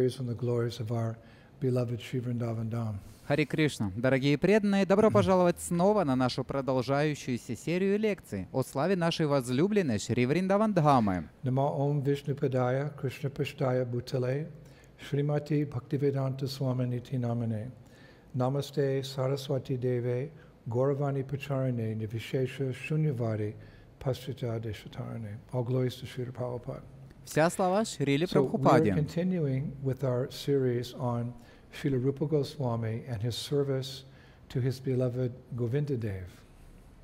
praise and the glories of our beloved Sri Vrindavan Dham. Харе Кришна. Дорогие преданные, добро пожаловать снова на нашу продолжающуюся серию лекций о славе нашей возлюбленной Шри Вриндаван Дхамы. Namo Om Vishnupadaya Krishna Pashtaya Bhutale Srimati Bhaktivedanta Swaminiti Namane Namaste Saraswati Deve Gauravani Pacharane Nivishesha Shunyavadi Paschita Deshatarane. All glories to Srila Prabhupada. Вся слава Шриле So we are Прабхупаде. continuing with our series on Srila Rupa Goswami and his service to his beloved Govindadev.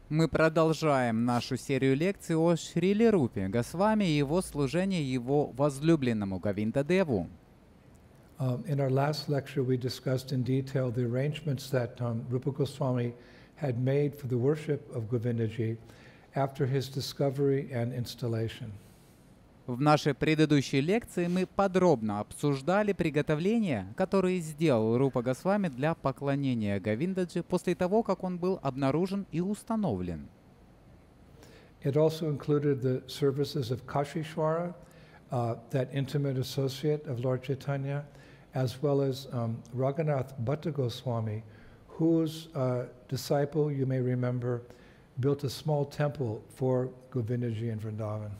Мы продолжаем нашу серию лекций о Шриле Рупе Госвами и его служении его возлюбленному Говиндадеву. In our last lecture, we discussed in detail the arrangements that Rupa Goswami had made for the worship of Govindaji after his discovery and installation. В нашей предыдущей лекции мы подробно обсуждали приготовления, которые сделал Рупа Госвами для поклонения Говиндаджи после того, как он был обнаружен и установлен. It also included the services of Kashishwara, that intimate associate of Lord Chaitanya, as well as Raghunath Bhatta Goswami, whose disciple, you may remember, built a small temple for Govindaji in Vrindavan.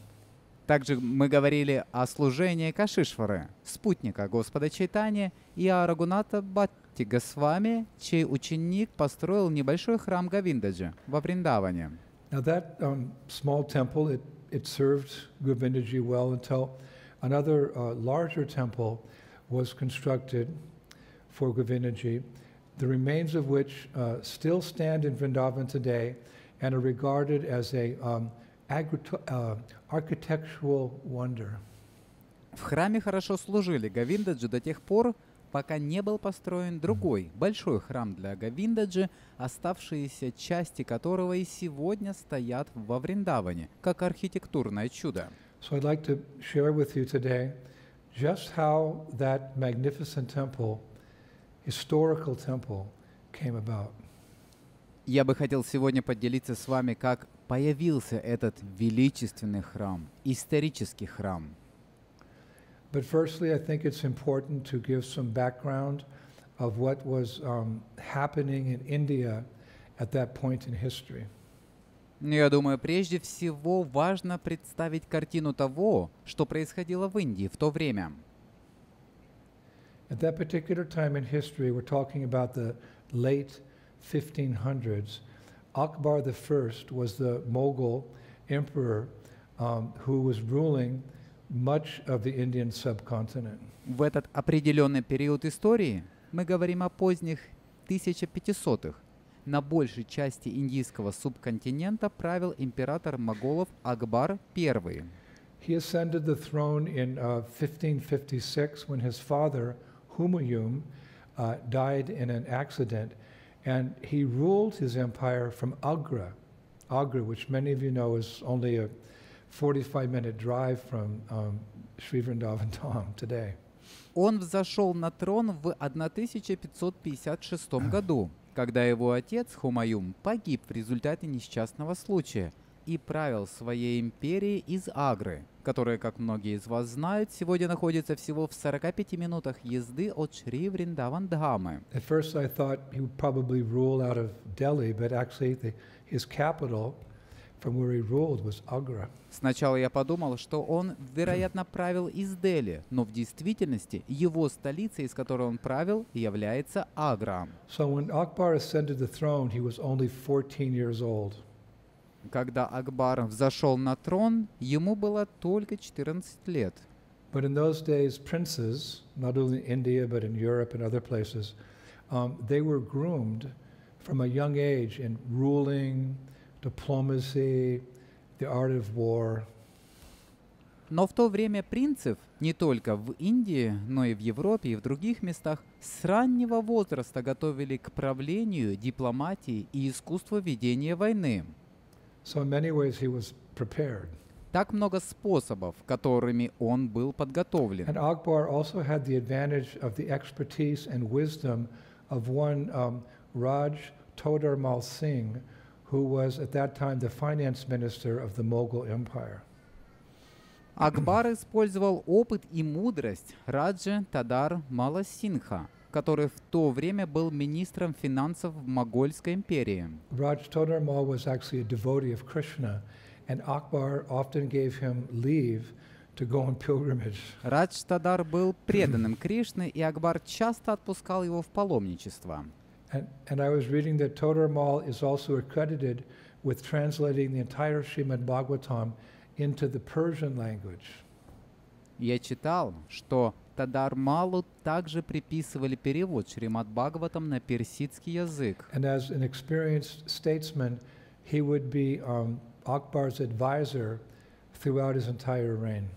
Также мы говорили о служении Кашишвары, спутника Господа Чайтаньи, и о Рагуната Бхатти Госвами, чей ученик построил небольшой храм Говиндаджи во Вриндаване. Now that small temple, it served Govindaji well until another larger temple was constructed for Govindaji, the remains of which still stand in Vrindavan today and are regarded as a architectural wonder. В храме хорошо служили Говиндаджи до тех пор, пока не был построен другой, большой храм для Говиндаджи, оставшиеся части которого и сегодня стоят во Вриндаване, как архитектурное чудо. So I'd like to share with you today just how that magnificent temple, historical temple, came about. Я бы хотел сегодня поделиться с вами, как появился этот величественный храм, исторический храм. But firstly, I think it's important to give some background of what was happening in India at that point in history. Но я думаю, прежде всего важно представить картину того, что происходило в Индии в то время. At that particular time in history, we're talking about the late 1500s. Akbar I was the Mughal emperor who was ruling much of the Indian subcontinent. В этот определенный период истории мы говорим о поздних 1500-х. На большей части индийского субконтинента правил император моголов Акбар I. He ascended the throne in 1556 when his father, Humayun, died in an accident, and he ruled his empire from Agra, which many of you know is only a 45-minute drive from Sri Vrindavan Dham today. Он взошел на трон в 1556 году, когда его отец Хумаюн погиб в результате несчастного случая и правил своей империей из Агры, которая, как многие из вас знают, сегодня находится всего в 45 минутах езды от Шри Вриндаван Дхамы. At first I thought he would probably rule out of Delhi, but actually his capital from where he ruled was Agra. Сначала я подумал, что он, вероятно, правил из Дели, но в действительности его столицей, из которой он правил, является Агра. So when Akbar ascended the throne, he was only 14 years old. Когда Акбар взошел на трон, ему было только 14 лет. But in those days, princes, not only in India but in Europe and other places, they were groomed from a young age in ruling, diplomacy, the art of war. Но в то время принцев не только в Индии, но и в Европе и в других местах с раннего возраста готовили к правлению, дипломатии и искусству ведения войны. So in many ways he was prepared. Так много способов, которыми он был подготовлен. And Akbar also had the advantage of the expertise and wisdom of one Raj Todar Mal Singh, who was at that time the finance minister of the Mughal Empire. Акбар использовал опыт и мудрость Раджа Тадар Маласинха, который в то время был министром финансов в Могольской империи. Raj Todar Mal was actually a devotee of Krishna, and Akbar often gave him leave to go on pilgrimage. Радж Тадар был преданным Кришне, и Акбар часто отпускал его в паломничество. And I was reading that Todar Mal is also accredited with translating the entire Srimad Bhagavatam into the Persian language. Я читал, что Тадар Малу также приписывали перевод Шримад Бхагаватам на персидский язык. And as an experienced statesman, he would be Akbar's advisor throughout his entire reign.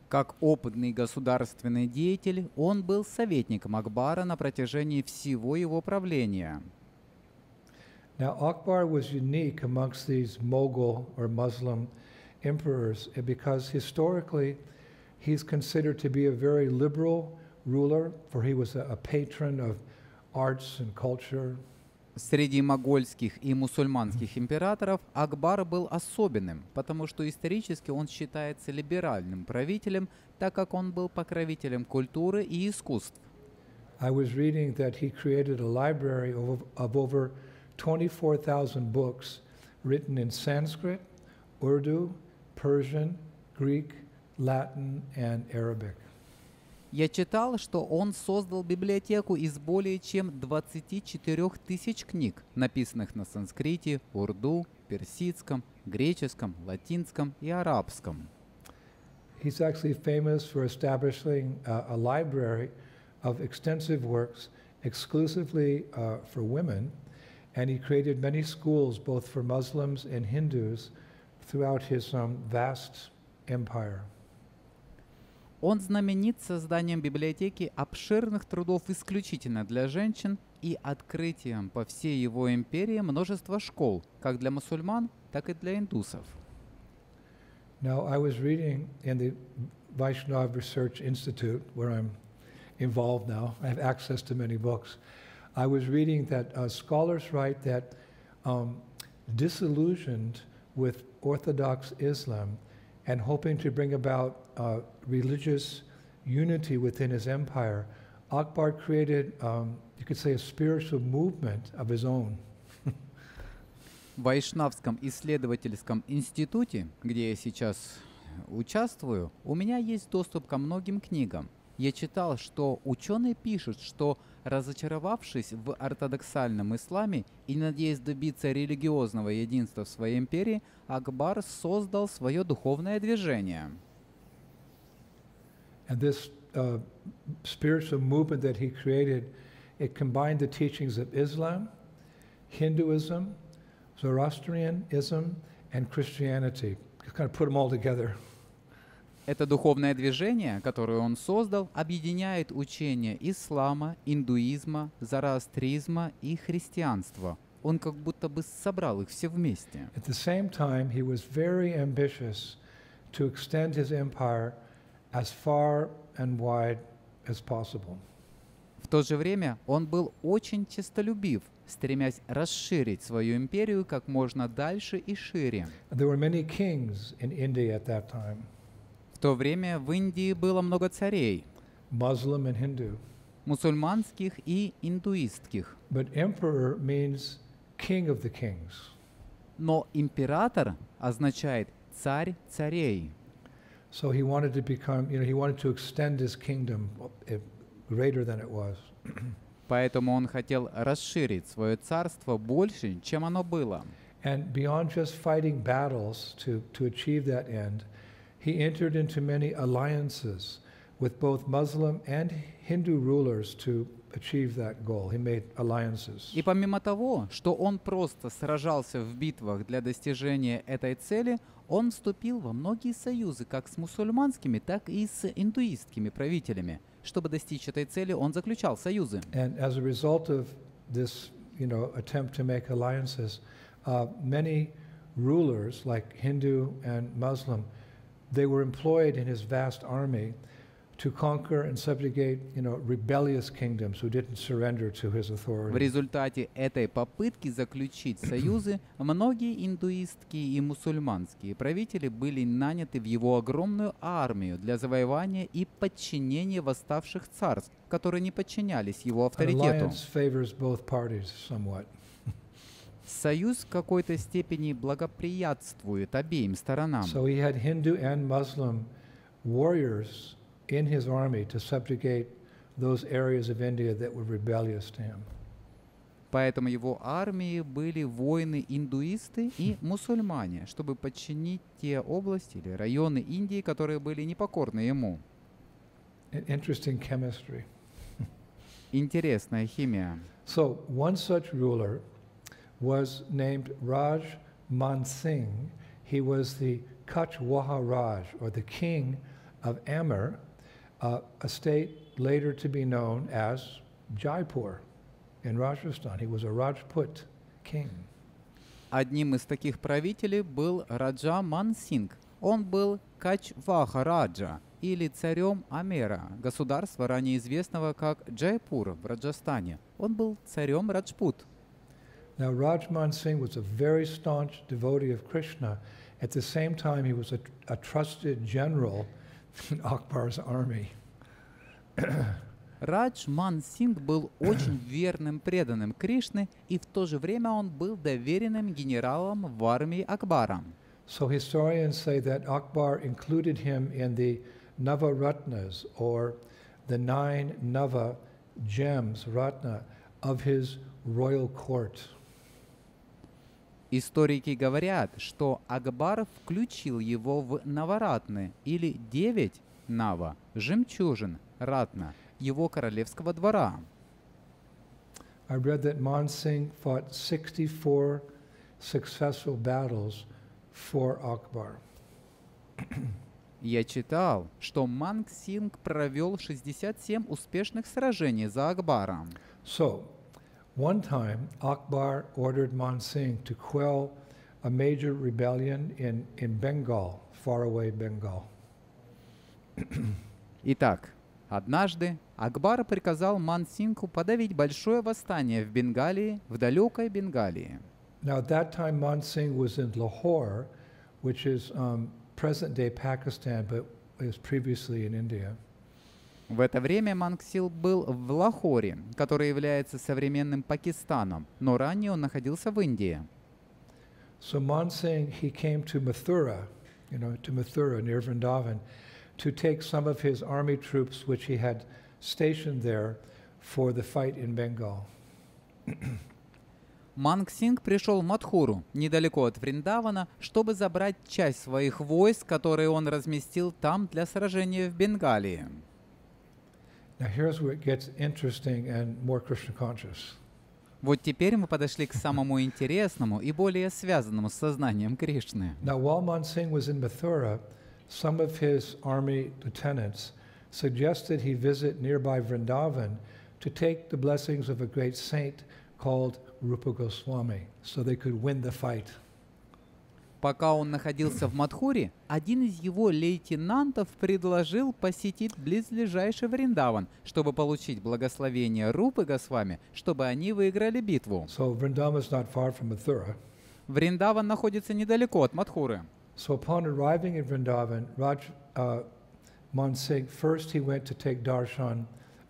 Как опытный государственный деятель, он был советником Акбара на протяжении всего его правления. Now, Akbar was unique amongst these Mughal or Muslim emperors because historically he's considered to be a very liberal ruler, for he was a patron of arts and culture. Среди могольских и мусульманских императоров Акбар был особенным, потому что исторически он считается либеральным правителем, так как он был покровителем культуры и искусств. I was reading that he created a library of over 24,000 books written in Sanskrit, Urdu, Persian, Greek, Latin, and Arabic. Я читал, что он создал библиотеку из более чем 24 тысяч книг, написанных на санскрите, урду, персидском, греческом, латинском и арабском. He's actually famous for establishing a library of extensive works exclusively for women, and he created many schools both for Muslims and Hindus throughout his vast empire. Он знаменит созданием библиотеки обширных трудов исключительно для женщин и открытием по всей его империи множества школ, как для мусульман, так и для индусов. Now, I was reading in the Vaishnava Research Institute, where I'm involved now. I have access to many books. I was reading that scholars write that disillusioned with Orthodox Islam and hoping to bring about religious unity within his empire, Akbar created, you could say, a spiritual movement of his own. В Вайшнавском исследовательском институте, где я сейчас участвую, у меня есть доступ ко многим книгам. Я читал, что ученые пишут, что, разочаровавшись в ортодоксальном исламе и надеясь добиться религиозного единства в своей империи, Акбар создал свое духовное движение. And this spiritual movement that he created, it combined the teachings of Islam, Hinduism, Zoroastrianism, and Christianity. Kind of put them all together. Это духовное движение, которое он создал, объединяет учения ислама, индуизма, зороастризма и христианства. Он как будто бы собрал их все вместе. At the same time, he was very ambitious to extend his empire as far and wide as possible. В то же время он был очень честолюбив, стремясь расширить свою империю как можно дальше и шире. There were many kings in India at that time. В то время в Индии было много царей, Muslim and Hindu. мусульманских и индуистских. But emperor means king of the kings. Но император означает царь царей. So he wanted to become, he wanted to extend his kingdom greater than it was. Поэтому он хотел расширить свое царство больше, чем оно было. And beyond just fighting battles to achieve that end, he entered into many alliances with both Muslim and Hindu rulers to achieve that goal. He made alliances. И помимо того, что он просто сражался в битвах для достижения этой цели, он вступил во многие союзы как с мусульманскими, так и с индуистскими правителями. Чтобы достичь этой цели, он заключал союзы. And as a result of this, attempt to make alliances, many rulers, like Hindu and Muslim, they were employed in his vast army to conquer and subjugate, rebellious kingdoms who didn't surrender to his В authority. результате этой попытки заключить союзы многие индуистские и мусульманские правители были наняты в его огромную армию для завоевания и подчинения восставших царств, которые не подчинялись его An авторитету. alliance favors both parties somewhat. Союз в какой-то степени благоприятствует обеим сторонам. So he had Hindu and Muslim warriors in his army to subjugate those areas of India that were rebellious to him. Поэтому его армии были воины-индуисты и мусульмане, чтобы подчинить те области или районы Индии, которые были непокорны ему. Interesting chemistry. Интересная химия. So one such ruler was named Raj Man Singh. He was the Kachwaha Raj, or the king of Amber, a state later to be known as Jaipur in Rajasthan. He was a Rajput king. Одним из таких правителей был Раджа Мансинг. Он был Качваха Раджа, или царем Амера, государства, ранее известного как Джайпур в Раджастане. Он был царем Раджпут. Now Rajman Singh was a very staunch devotee of Krishna. At the same time, he was a trusted general in Akbar's army. Радж Ман Синг был очень верным преданным Кришны, и в то же время он был доверенным генералом в армии Акбара. So historians say that Akbar included him in the Navaratnas, or the 9 Nava gems, Ratna, of his royal court. Историки говорят, что Акбар включил его в Наваратны, или 9 Нава, жемчужин, Ратна, его королевского двора. I read that Man Singh fought 64 successful battles for Akbar. Я читал, что Манг Синг провел 67 успешных сражений за Акбаром. So, one time, Akbar ordered Man Singh to quell a major rebellion in Bengal, faraway Bengal. Итак, однажды Акбар приказал Ман Сингу подавить большое восстание в Бенгалии, в далекой Бенгалии. Now, at that time, Man Singh was in Lahore, which is present-day Pakistan, but is previously in India. В это время Манг Синг был в Лахоре, который является современным Пакистаном, но ранее он находился в Индии. So Man Singh, he came to Mathura, to Mathura near Vrindavan, to take some of his army troops, which he had stationed there for the fight in Bengal. Манг Синг пришел в Мадхуру, недалеко от Вриндавана, чтобы забрать часть своих войск, которые он разместил там для сражения в Бенгалии. Now here's where it gets interesting and more Krishna conscious. Вот теперь мы подошли к самому интересному и более связанному с сознанием Кришны. Now while Man Singh was in Mathura, some of his army lieutenants suggested he visit nearby Vrindavan to take the blessings of a great saint called Rupa Goswami, so they could win the fight. Пока он находился в Мадхуре, один из его лейтенантов предложил посетить близлежащий Вриндаван, чтобы получить благословение Рупы Госвами, чтобы они выиграли битву. So Vrindavan is not far from Mathura. Вриндаван находится недалеко от Мадхуры. So upon arriving in Vrindavan, Man Singh, first he went to take darshan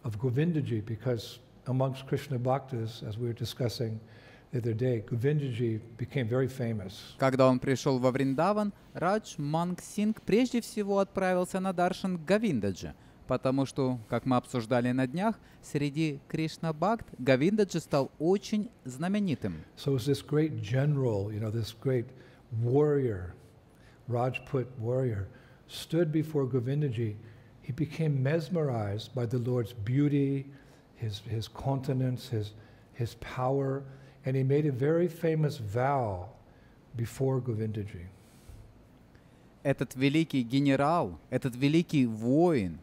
of Govindaji, because amongst Krishna Bhaktas, as we were discussing the other day, Govindaji became very famous. Когда он пришел во Вриндаван, Радж Манг Синг прежде всего отправился на даршан к Говиндаджи, потому что, как мы обсуждали на днях, среди Кришна Бхакт Говиндаджи стал очень знаменитым. So it was this great general, this great warrior, Rajput warrior, stood before Govindaji. He became mesmerized by the Lord's beauty, his countenance, his power, and he made a very famous vow before Govindaji. Этот великий генерал, этот великий воин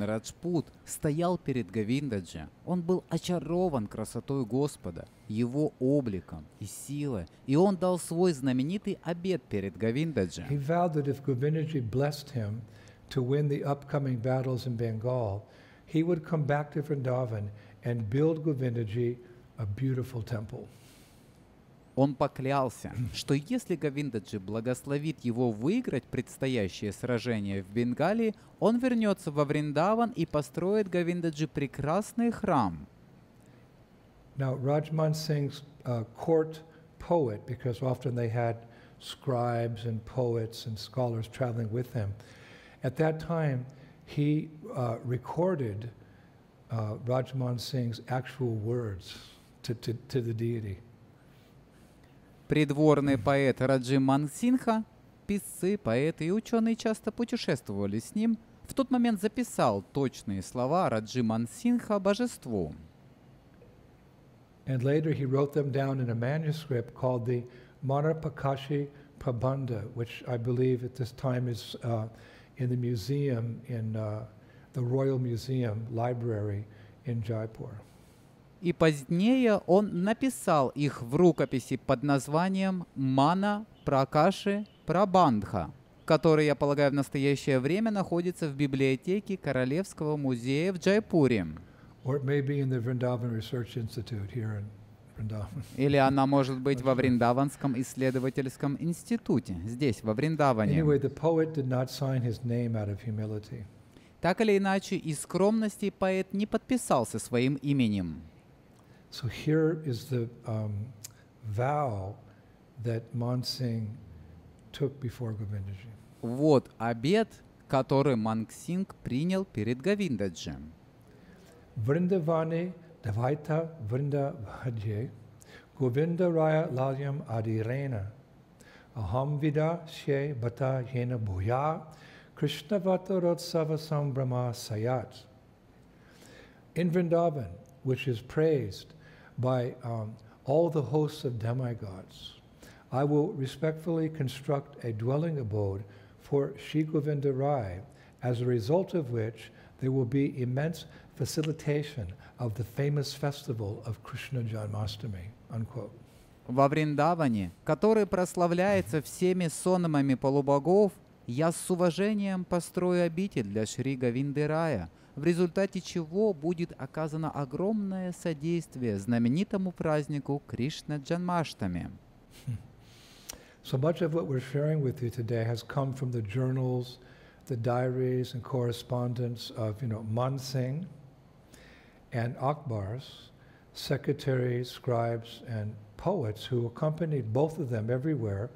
Раджпут, стоял перед Говиндаджи. Он был очарован красотой Господа, его обликом и силой, и он дал свой знаменитый обет перед Говиндаджи. He vowed that if Govindaji blessed him, to win the upcoming battles in Bengal, he would come back to Vrindavan and build Govindaji a beautiful temple. Он поклялся, что если Говиндаджи благословит его выиграть предстоящее сражение в Бенгалии, он вернется во Вриндаван и построит Говиндаджи прекрасный храм. Now, Rajman Singh's court poet, because often they had scribes and poets and scholars traveling with them, at that time he recorded Rajman Singh's actual words to the deity. Придворный поэт Раджи Мансинха, писцы, поэты и ученые часто путешествовали с ним, в тот момент записал точные слова Раджи Мансинха божеству. And later he wrote them down in a manuscript called the Manapakashi Prabandha, which I believe at this time is in the museum, in the Royal Museum Library in Jaipur. И позднее он написал их в рукописи под названием «Мана Пракаши Прабандха», который, я полагаю, в настоящее время находится в библиотеке Королевского музея в Джайпуре. Or it may be in the Vrindavan Research Institute here in Vrindavan. Или она может быть во Вриндаванском исследовательском институте, здесь, во Вриндаване. Anyway, the poet did not sign his name out of humility. Так или иначе, из скромности поэт не подписался своим именем. So here is the vow that Man Singh took before Govindaji. Вот обет, который Мангсинг принял перед Говиндаджи. Vrindavane Davaita Vrindavadye Govinda Raya Lalyam Adirena Aham Vida She Bata Yena Bhuya Krishna Vata Rotsava Sambrahma Sayat. In Vrindavan, which is praised by all the hosts of demigods, I will respectfully construct a dwelling abode for Shri Govinda Rai, as a result of which there will be immense facilitation of the famous festival of Krishna Janmashtami, unquote. Во Вриндаване, который прославляется всеми сонмами полубогов, я с уважением построю обитель для Шри Говинды Рая, в результате чего будет оказано огромное содействие знаменитому празднику Кришна Джанмаштами. So much of what we're sharing with you today has come from the journals, the diaries and correspondence of, Man Singh and Akbar's secretaries, scribes, and poets who accompanied both of them everywhere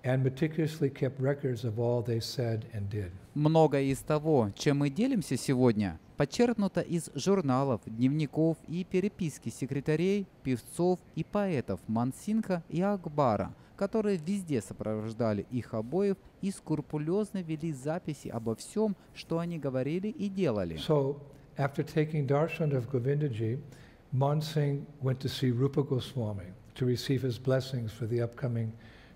and meticulously kept records of all they said and did. Многое из того, чем мы делимся сегодня, подчеркнуто из журналов, дневников и переписки секретарей, певцов и поэтов Мансинха и Акбара, которые везде сопровождали их обоих и скрупулезно вели записи обо всем, что они говорили и делали. So, after taking darshan of Govindaji, Man Singh went to see Rupa Goswami to receive his blessings for the upcoming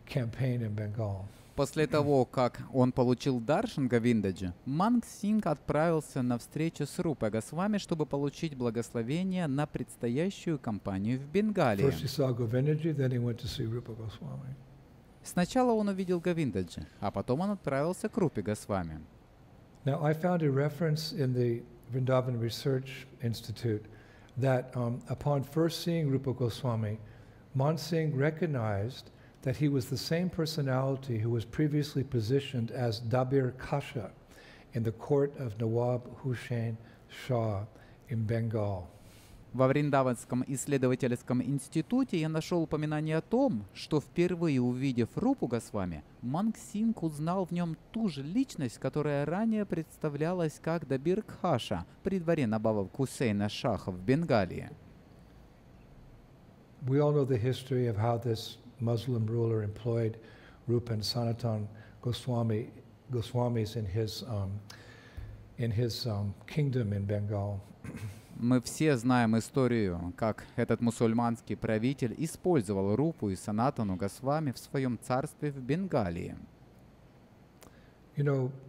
campaign in Bengal. После того, как он получил даршан Говиндаджи, Манг Синг отправился на встречу с Рупой Госвами, чтобы получить благословение на предстоящую кампанию в Бенгалии. First he saw Govindaji, then he went to see Rupa Goswami. Сначала он увидел Говиндаджи, а потом он отправился к Рупе Госвами. Now, I found a reference in the Vrindavan Research Institute that upon first seeing Rupa Goswami, Man Singh recognized that he was the same personality who was previously positioned as Dabir Kasha in the court of Nawab Hussain Shah in Bengal. Во Вриндаванском исследовательском институте я нашел упоминание о том, что впервые увидев Рупу Госвами, Манг Синг узнал в нем ту же личность, которая ранее представлялась как Дабир Кхаша при дворе Набаба Хусейна Шаха в Бенгалии. We all know the history of how this Muslim ruler employed Rupa and Sanatan Goswamis in his kingdom in Bengal. Мы все знаем историю, как этот мусульманский правитель использовал Рупу и Санатану Госвами в своем царстве в Бенгалии. Man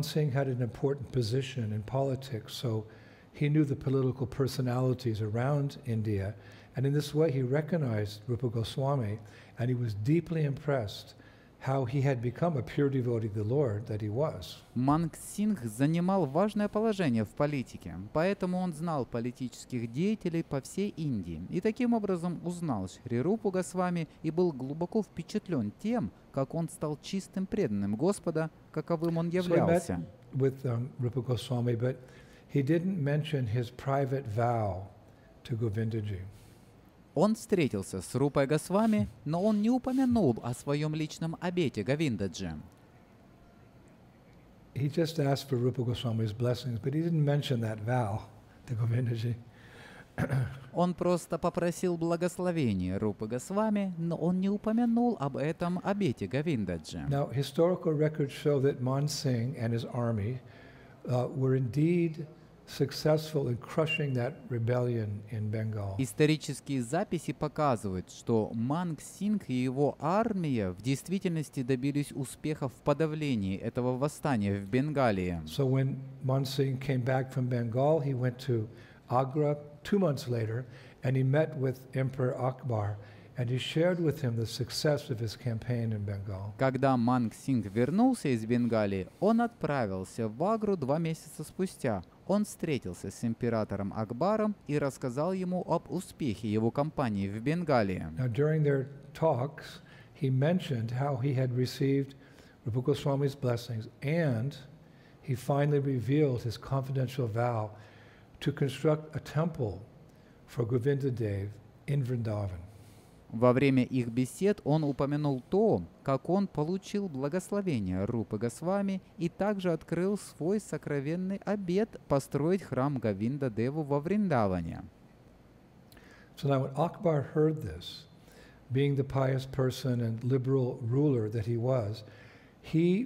Singh had an important position in politics, so he knew the political personalities around India, and in this way he recognized Rupa Goswami, and he was deeply impressed how he had become a pure devotee of the Lord that he was. Манг Сингх занимал важное положение в политике, поэтому он знал политических деятелей по всей Индии и таким образом узнал Шри Рупу Госвами и был глубоко впечатлен тем, как он стал чистым преданным Господа, каковым он являлся. With Rupa Goswami, but he didn't mention his private vow to Govindaji. Он встретился с Рупой Госвами, но он не упомянул о своем личном обете Говиндаджи. He just asked for Rupa Goswami's blessings, but he didn't mention that vow to Govindaji. Он просто попросил благословения Рупы Госвами, но он не упомянул об этом обете Говиндаджи. Now, historical records show that Man Singh and his army were indeed successful in crushing that rebellion in Bengal. Исторические записи показывают, что Манг Сингх и его армия в действительности добились успеха в подавлении этого восстания в Бенгалии. So when Man Singh came back from Bengal, he went to Agra 2 months later, and he met with Emperor Akbar, and he shared with him the success of his campaign in Bengal. Когда Манг Сингх вернулся из Бенгалии, он отправился в Агру 2 месяца спустя. Он встретился с императором Акбаром и рассказал ему об успехе его кампании в Бенгалии. Now, during their talks, he mentioned how he had received Rupa Goswami's blessings, and he finally revealed his confidential vow to construct a temple for Govindadev in Vrindavan. Во время их бесед он упомянул то, как он получил благословение Рупы Госвами и также открыл свой сокровенный обет построить храм Говиндадеву во Вриндаване. So now when Akbar heard this, being the pious person and liberal ruler that he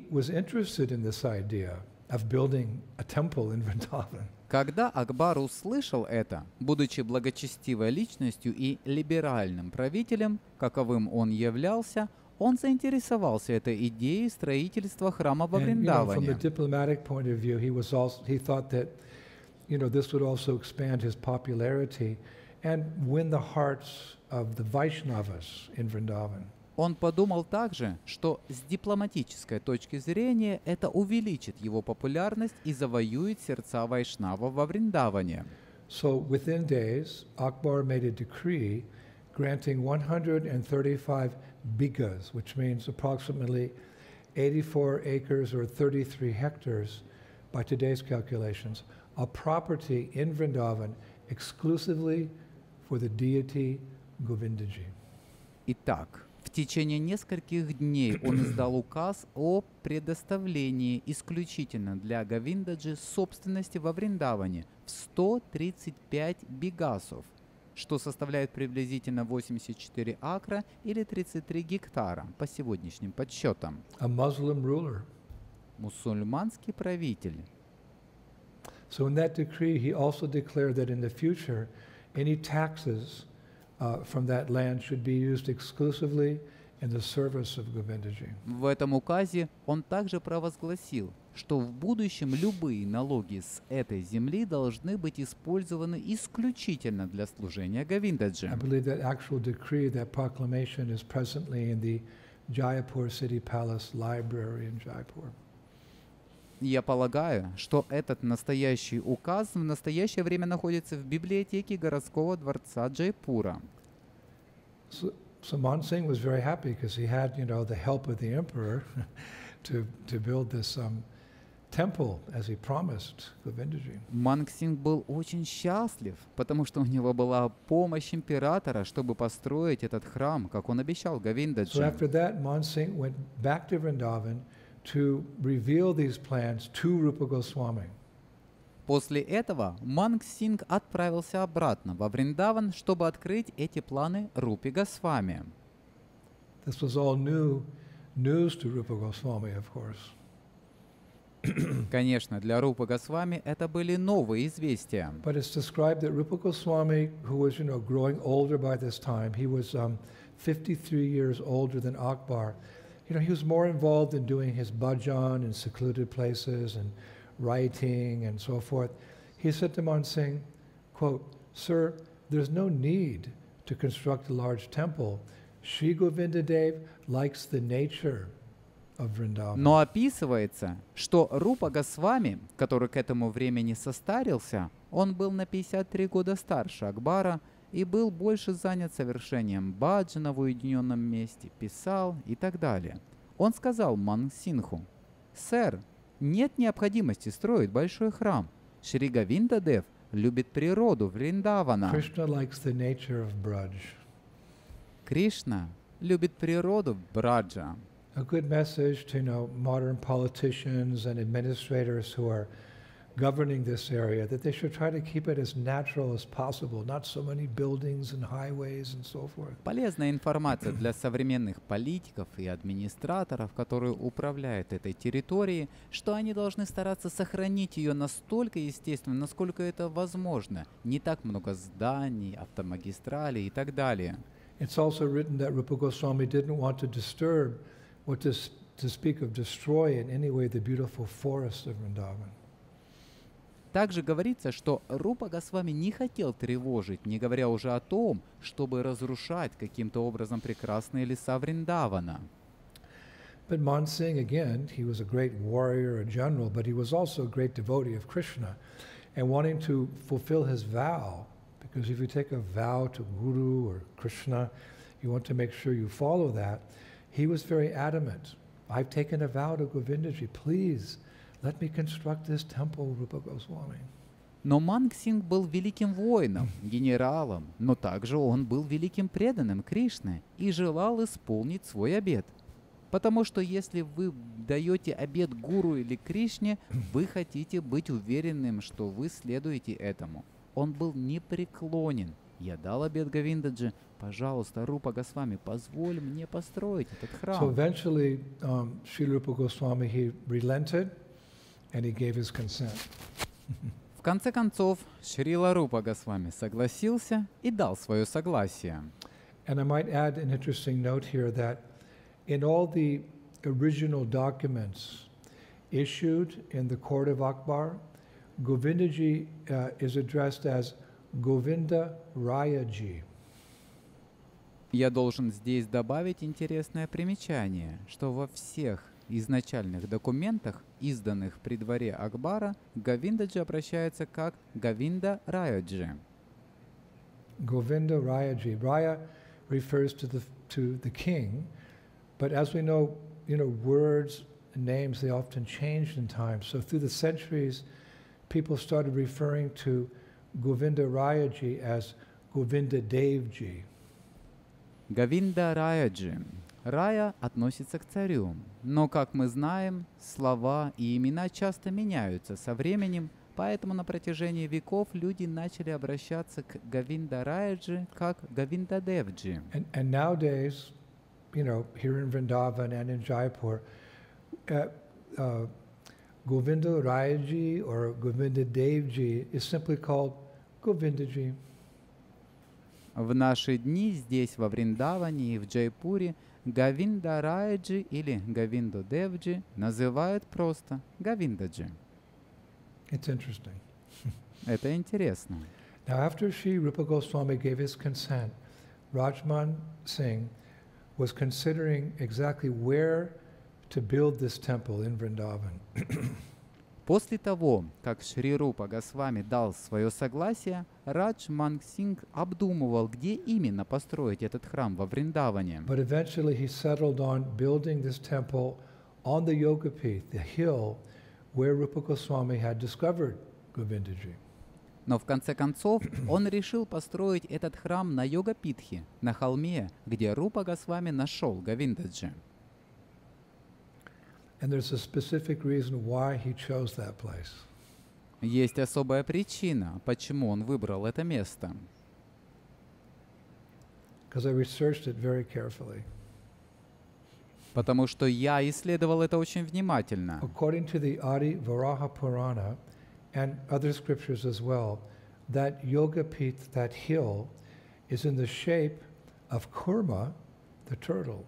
was interested in this idea of building a temple in Vrindavan. Когда Акбар услышал это, будучи благочестивой личностью и либеральным правителем, каковым он являлся, он заинтересовался этой идеей строительства храма во Вриндаване. From the diplomatic point of view, he thought that, this would also expand his popularity and win the hearts of the Vaishnavas in Vrindavan. Он подумал также, что с дипломатической точки зрения это увеличит его популярность и завоюет сердца вайшнавов во Вриндаване. So within days, Akbar made a decree granting 135 bighas, which means approximately 84 acres or 33 hectares by today's calculations, a property in Vrindavan exclusively for the deity Govindaji. Итак, в течение нескольких дней он издал указ о предоставлении исключительно для Говиндаджи собственности во Вриндаване в 135 бигасов, что составляет приблизительно 84 акра или 33 гектара по сегодняшним подсчетам. A Muslim ruler. Мусульманский правитель. So in that decree, he also declared that in the future, any taxes from that land should be used exclusively in the service of Govindaji. В этом указе он также провозгласил, что в будущем любые налоги с этой земли должны быть использованы исключительно для служения Говиндаджи. I believe that actual decree, that proclamation is presently in the Jaipur City Palace Library in Jaipur. Я полагаю, что этот настоящий указ в настоящее время находится в библиотеке городского дворца Джайпура. So Man Singh was very happy because he had, the help of the emperor to build this temple as he promised Govindaji. Манг Сингх был очень счастлив, потому что у него была помощь императора, чтобы построить этот храм, как он обещал Говиндаджи. So after that, Man Singh went back to Vrindavan to reveal these plans to Rupa Goswami. После этого Манг Сингх отправился обратно во Вриндаван, чтобы открыть эти планы Рупе Госвами. This was all new news to Rupa Goswami, of course. Конечно, для Рупы Госвами это были новые известия. But it's described that Rupa Goswami, who was, growing older by this time, he was 53 years older than Akbar. He was more involved in doing his bhajan in secluded places and writing and so forth. He said to Man Singh, quote, "Sir, there's no need to construct a large temple. Shri Govindadev likes the nature of Vrindavan. Но описывается, что Рупа Госвами, который к этому времени состарился, он был на 53 года старше Акбара и был больше занят совершением баджана в уединенном месте, писал и так далее. Он сказал Мансинху: «Сэр, нет необходимости строить большой храм. Шри Говиндадев любит природу Вриндавана». Krishna likes the nature of Braj. Кришна любит природу Браджа. A good message to modern politicians and administrators who are governing this area, that they should try to keep it as natural as possible, not so many buildings and highways and so forth. Полезная информация для современных политиков и администраторов, которые управляют этой территорией, что они должны стараться сохранить ее настолько естественно, насколько это возможно. Не так много зданий, автомагистралей и так далее. It's also written that Rupa Goswami didn't want to disturb, or to speak of destroy in any way the beautiful forests of Vrindavan. Также говорится, что Рупа Госвами не хотел тревожить, не говоря уже о том, чтобы разрушать каким-то образом прекрасные леса Вриндавана. But Man Singh, again, he was a great warrior, a general, but he was also a great devotee of Krishna. And wanting to fulfill his vow, because if you take a vow to Guru or Krishna, you want to make sure you follow that. He was very adamant. I've taken a vow to Govindaji, please let me construct this temple, Rupa Goswami. Но Манг Синг был великим воином, генералом, но также он был великим преданным Кришне и желал исполнить свой обет. Потому что если вы даете обет гуру или Кришне, вы хотите быть уверенным, что вы следуете этому. Он был непреклонен. Я дал обет Говиндаджи, пожалуйста, Рупа Госвами, позволь мне построить этот So храм. eventually, Sri Rupa Goswami, he relented and he gave his consent. В конце концов, Шрила Рупа Госвами согласился и дал свое согласие. And I might add an interesting note here that in all the original documents issued in the court of Akbar, Govindaji is addressed as Govinda Rayaji. Я должен здесь добавить интересное примечание, что во всех изначальных документах, изданных при дворе Акбара, Говиндаджи обращается как Говинда Раяджи. Govinda Rayaji. Raya refers to the king, but as we know, words and names, they often changed in time. So through the centuries, people started referring to Govinda Rayaji as Govinda Devji. Говинда Раяджи. Рая относится к царю, но, как мы знаем, слова и имена часто меняются со временем, поэтому на протяжении веков люди начали обращаться к Говинда Раяджи как Говинда Девджи. And nowadays, here in Vrindavan and in Jaipur, Govinda Rayaji or Govinda Devji is simply called Govindaji. В наши дни здесь, во Вриндаване и в Джайпуре, Говинда Раяджи или Говинду Девджи называют просто Говиндаджи. It's interesting. Это интересно. Now, after Sri Rupa Goswami gave his consent, Rajman Singh was considering exactly where to build this temple in Vrindavan. После того, как Шри Рупа Госвами дал свое согласие, Радж Манг Синг обдумывал, где именно построить этот храм во Вриндаване. But eventually he settled on building this temple on the Yogapith, the hill where Rupa Goswami had discovered Govindaji. Но в конце концов он решил построить этот храм на Йога-Питхе, на холме, где Рупа Госвами нашел Говиндаджи. And there's a specific reason why he chose that place. Есть особая причина, почему он выбрал это место. Because I researched it very carefully. Потому что я исследовал это очень внимательно. According to the Adi Varaha Purana and other scriptures as well, that Yogapith, that hill, is in the shape of Kurma, the turtle.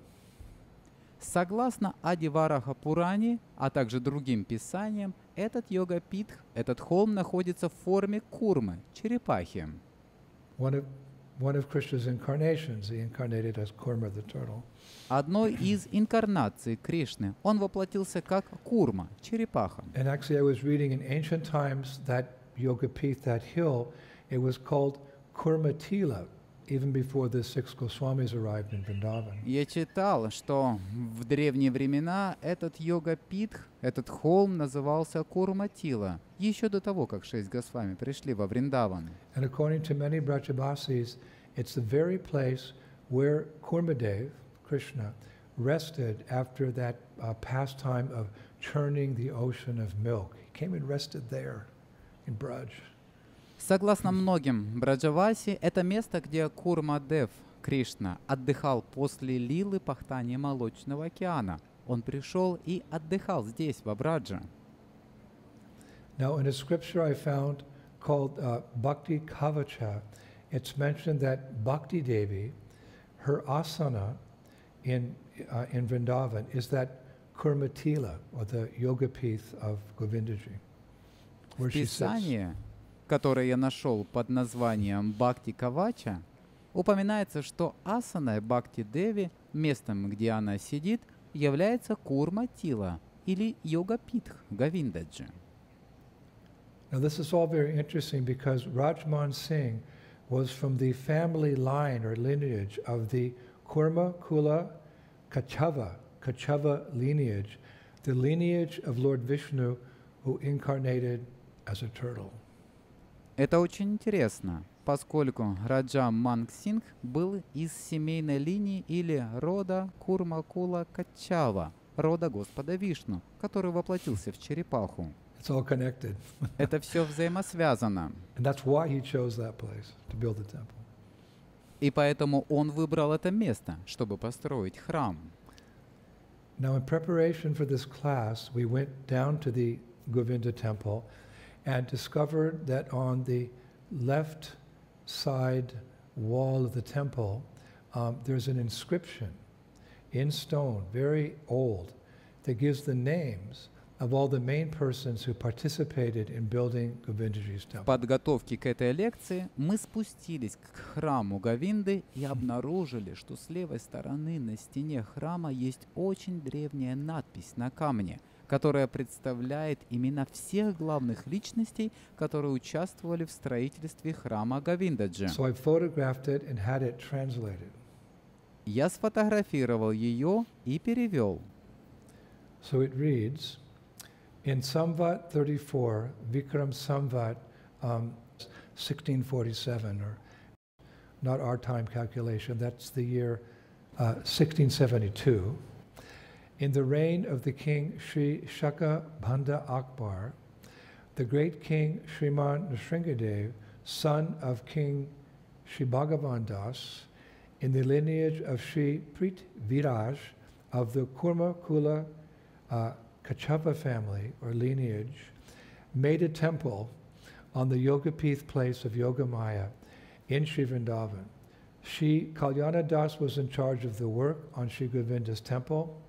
Согласно Ади-Вараха Пуране, а также другим писаниям, этот йога-питх, этот холм находится в форме курмы, черепахи. One of one of Krishna's incarnations. He incarnated as Kurma the turtle. Одной из инкарнаций Кришны. Он воплотился как курма, черепаха. And actually I was reading in ancient times that Yogapeeth, that hill, it was called Kurmatila, even before the six Goswamis arrived in Vrindavan. Я читал, что в древние времена этот йога-питх, этот холм назывался Курматила, еще до того, как 6 Госвами пришли во Вриндаван. And according to many Brajavasis, it's the very place where Kurmadev, Krishna, rested after that pastime of churning the ocean of milk. He came and rested there in Braj. Согласно многим Браджаваси, это место, где Курмадев, Кришна, отдыхал после лилы пахтания молочного океана. Он пришел и отдыхал здесь, в Брадже. Now, in a scripture I found called Bhakti Kavacha, it's mentioned that Bhakti Devi, her asana in Vrindavan is that Kurmatila, or the Yogapeeth of Govindaji, where she sits. Писание, которое я нашел под названием Бхакти Кавача, упоминается, что асана Бхакти Деви, местом, где она сидит, является Курматила или Йога-питх Говиндаджи. Now this is all very interesting because Rajman Singh was from the family line or lineage of the Kurma Kula Kachava lineage, the lineage of Lord Vishnu who incarnated as a turtle. Это очень интересно, поскольку Раджа Манг Сингх был из семейной линии или рода Курма-Кула Качава, рода Господа Вишну, который воплотился в черепаху. It's all connected. Это все взаимосвязано. And that's why he chose that place to build the temple. И поэтому он выбрал это место, чтобы построить храм. Now, in preparation for this class, we went down to the Govinda temple and discovered that on the left side wall of the temple, there's an inscription in stone, very old, that gives the names of all the main persons who participated in building Govindaji's В temple. подготовке к этой лекции мы спустились к храму Говинды и обнаружили, что с левой стороны на стене храма есть очень древняя надпись на камне, которая представляет имена всех главных личностей, которые участвовали в строительстве храма Говиндаджи. So I photographed it and had it translated. Я сфотографировал ее и перевел. So it reads, in Samvat 34, Vikram Samvat 1647, or not our time calculation, that's the year 1672, in the reign of the king Sri Shaka Banda Akbar, the great king Sriman Nrsingadev, son of King Sri Bhagavan Das, in the lineage of Sri Prit Viraj of the Kurma Kula Kachava family or lineage, made a temple on the Yogapeeth place of Yogamaya in Sri Vrindavan. Sri Kalyana Das was in charge of the work on Sri Govinda's temple.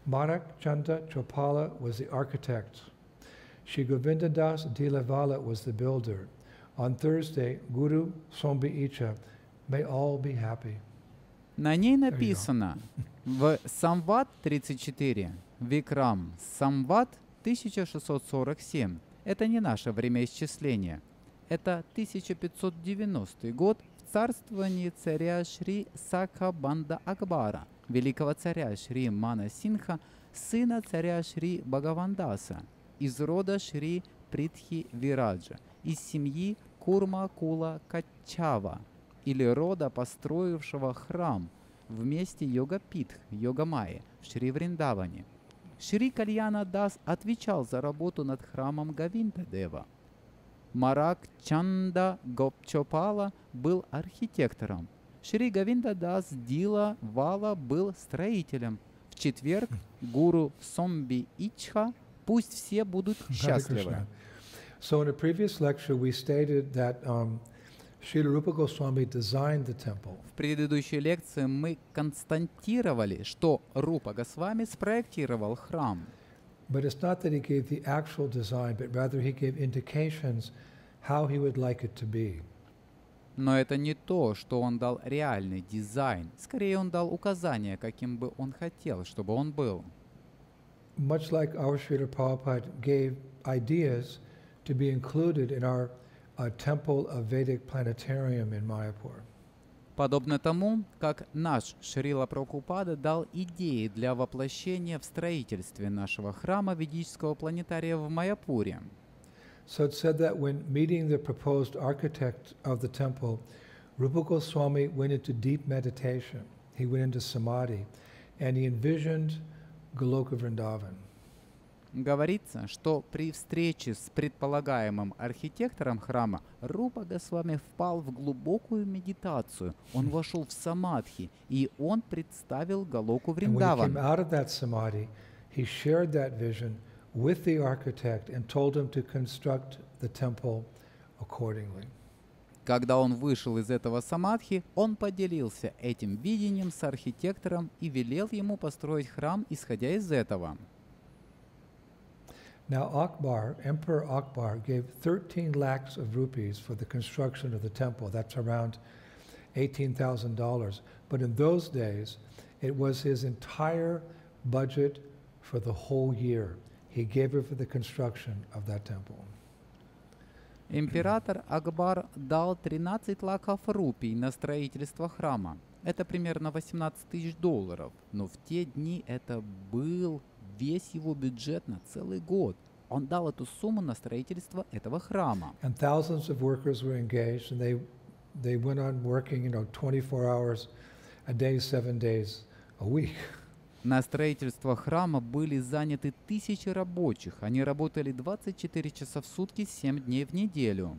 Marak Chanda Chopala was the architect. Sri Govinda Das Dilavala was the builder. On Thursday, Guru Sombi Icha, may all be happy. На ней написано в Самват 34, Викрам Самват 1647. Это не наше времяисчисление. Это 1590 год в царствовании царя Шри Сакабанда Акбара, великого царя Шри Мана Синха, сына царя Шри Бхагавандаса, из рода Шри Притхи Вираджа, из семьи Курма Кула Качава, или рода, построившего храм в месте Йога-питх, Йога-майи, в Шри Вриндаване. Шри Кальяна Дас отвечал за работу над храмом Говинда-дева. Марак Чанда Гопчопала был архитектором. Шри Говинда Дас Дила Вала был строителем. В четверг гуру Сомби Ичха, пусть все будут счастливы. So in a previous lecture we stated that Srila Rupa Goswami designed the temple. В предыдущей лекции мы констатировали, что Рупа Госвами спроектировал храм. But it's not that he gave the actual design, but rather he gave indications how he would like it to be. Но это не то, что он дал реальный дизайн. Скорее, он дал указания, каким бы он хотел, чтобы он был. Much like our Srila Prabhupada gave ideas to be included in our temple of Vedic planetarium in Mayapur. Подобно тому, как наш Шрила Прабхупада дал идеи для воплощения в строительстве нашего храма ведического планетария в Майяпуре. So it said that when meeting the proposed architect of the temple, Rupa Goswami went into deep meditation. He went into samadhi, and he envisioned Goloka Vrindavan. Говорится, что при встрече с предполагаемым архитектором храма Рупа Госвами впал в глубокую медитацию. Он вошел в самадхи, и он представил Галоку And when he came Вриндаван. out of that samadhi, he shared that vision with the architect and told him to construct the temple accordingly. Когда он вышел из этого самадхи, он поделился этим видением с архитектором и велел ему построить храм, исходя из этого. Now Emperor Akbar gave 13 lakhs of rupees for the construction of the temple. That's around $18,000. But in those days, it was his entire budget for the whole year. He gave it for the construction of that temple. Император Акбар дал 13 лаков рупий на строительство храма. Это примерно $18,000. Но в те дни это был весь его бюджет на целый год. Он дал эту сумму на строительство этого храма. And thousands of workers were engaged, and they went on working, 24 hours a day, 7 days a week. На строительство храма были заняты тысячи рабочих. Они работали 24 часа в сутки, 7 дней в неделю.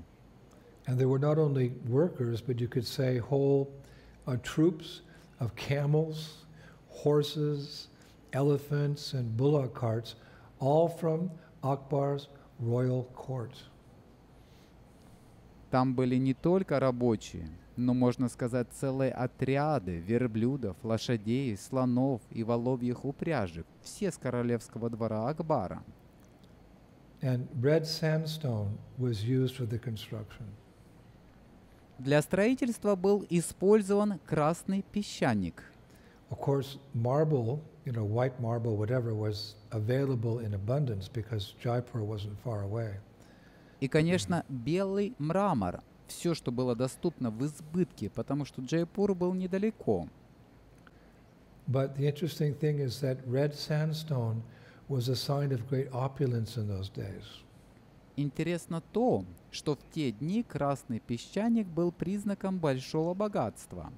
And there were not only workers, but you could say whole troops of camels, horses, elephants, and bullock carts, all from Akbar's royal court. Там были не только рабочие, но, можно сказать, целые отряды верблюдов, лошадей, слонов и воловьих упряжек, все с королевского двора Акбара. And red sandstone was used for the construction. Для строительства был использован красный песчаник. Of course, marble, white marble, whatever, was available in abundance because Jaipur wasn't far away. И, конечно, белый мрамор. Все, что было доступно в избытке, потому что Джайпур был недалеко. But the interesting thing is that red sandstone was a sign of great opulence in those days. Интересно то, что в те дни красный песчаник был признаком большого богатства.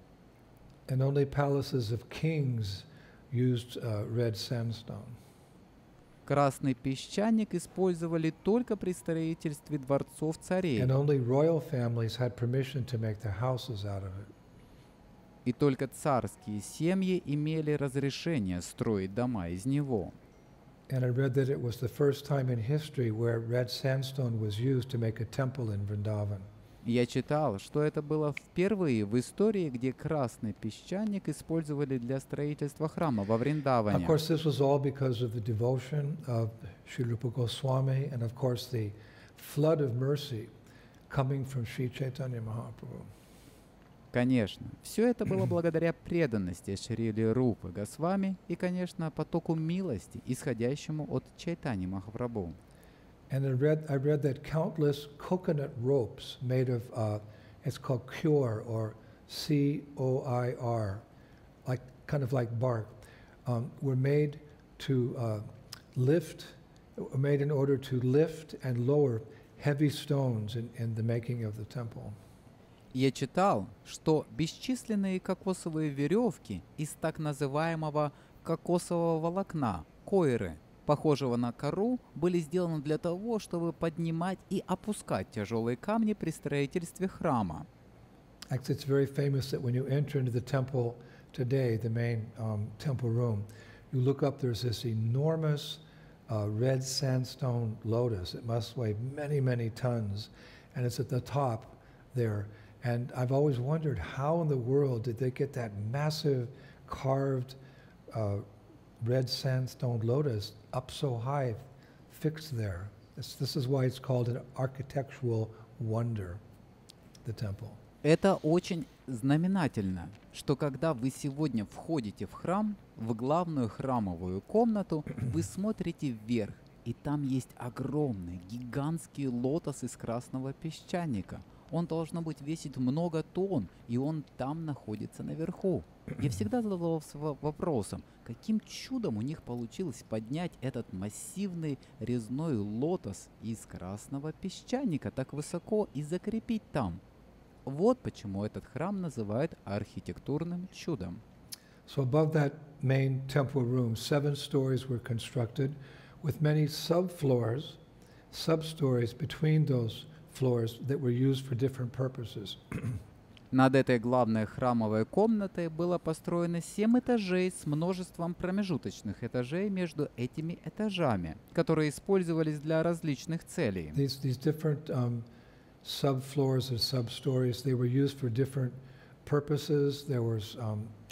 And only palaces of kings used red sandstone. Красный песчаник использовали только при строительстве дворцов царей. And only royal families had permission to make their houses out of it. И только царские семьи имели разрешение строить дома из него. And I read that it was the first time in history where red sandstone was used to make a temple in Vrindavan. Я читал, что это было впервые в истории, где красный песчаник использовали для строительства храма во Of Вриндаване. course, this was all because of the devotion of Sri Rupa Goswami and, of course, the flood of mercy coming from Sri Chaitanya Mahaprabhu. Конечно, все это было благодаря преданности Шрили Рупы Госвами и, конечно, потоку милости, исходящему от Чайтани Махапрабху. And I read that countless coconut ropes made of, it's called Cure or C-O-I-R, kind of like bark, were made to made in order to lift and lower heavy stones in the making of the temple. Я читал, что бесчисленные кокосовые веревки из так называемого кокосового волокна, койры, похожего на кору, были сделаны для того, чтобы поднимать и опускать тяжелые камни при строительстве храма. Actually, it's very famous that when you enter into the temple today, the main temple room, you look up, there's this enormous red sandstone lotus. It must weigh many, many tons, and it's at the top there. And I've always wondered, how in the world did they get that massive carved red sandstone lotus up so high, fixed there? This is why it's called an architectural wonder, the temple. Это очень знаменательно, что когда вы сегодня входите в храм, в главную храмовую комнату, вы смотрите вверх, и там есть огромный, гигантский лотос из красного песчаника. Он, должно быть, весит много тонн, и он там находится наверху. Я всегда задавался вопросом, каким чудом у них получилось поднять этот массивный резной лотос из красного песчаника так высоко и закрепить там. Вот почему этот храм называют архитектурным чудом. So above that main temple room, 7 stories were constructed with many subfloors, substories between those floors that were used for different purposes. Над этой главной храмовой комнатой было построено 7 этажей с множеством промежуточных этажей между этими этажами, которые использовались для различных целей. These different subfloors or substories, they were used for different purposes. There was,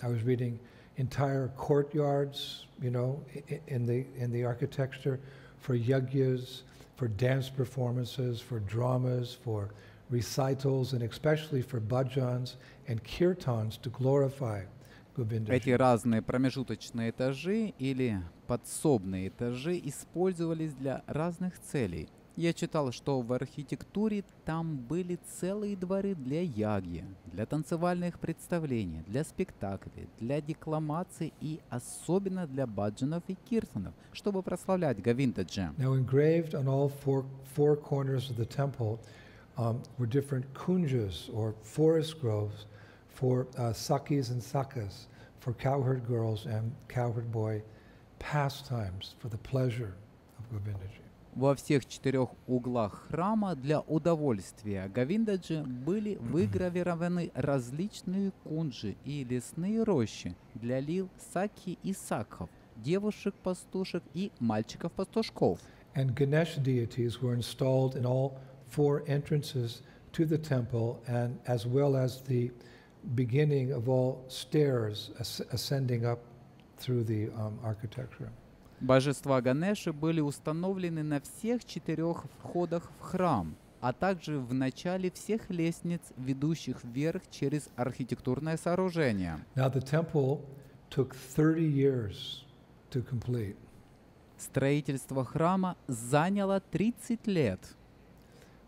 I was reading, entire courtyards, you know, in the architecture for yajnas, for dance performances, for dramas, for recitals, and especially for bhajans and kirtans to glorify Говиндаджи. Эти разные промежуточные этажи или подсобные этажи использовались для разных целей. Я читал, что в архитектуре там были целые дворы для ягьи, для танцевальных представлений, для спектаклей, для декламаций и особенно для баджанов и киртанов, чтобы прославлять Говиндаджи. Now engraved on all four corners of the temple were different kunjas or forest groves for sakis and sakas, for cowherd girls and cowherd boy pastimes for the pleasure of Говиндаджи. Во всех 4 углах храма для удовольствия Говиндаджи были выгравированы различные кунджи и лесные рощи для лил, саки и сакхов, девушек-пастушек и мальчиков-пастушков. And Ganesh deities were installed in all 4 entrances to the temple, and as well as the beginning of all stairs ascending up through the architecture. Божества Ганеши были установлены на всех 4 входах в храм, а также в начале всех лестниц, ведущих вверх через архитектурное сооружение. Now the temple took 30 years to complete. Строительство храма заняло 30 лет.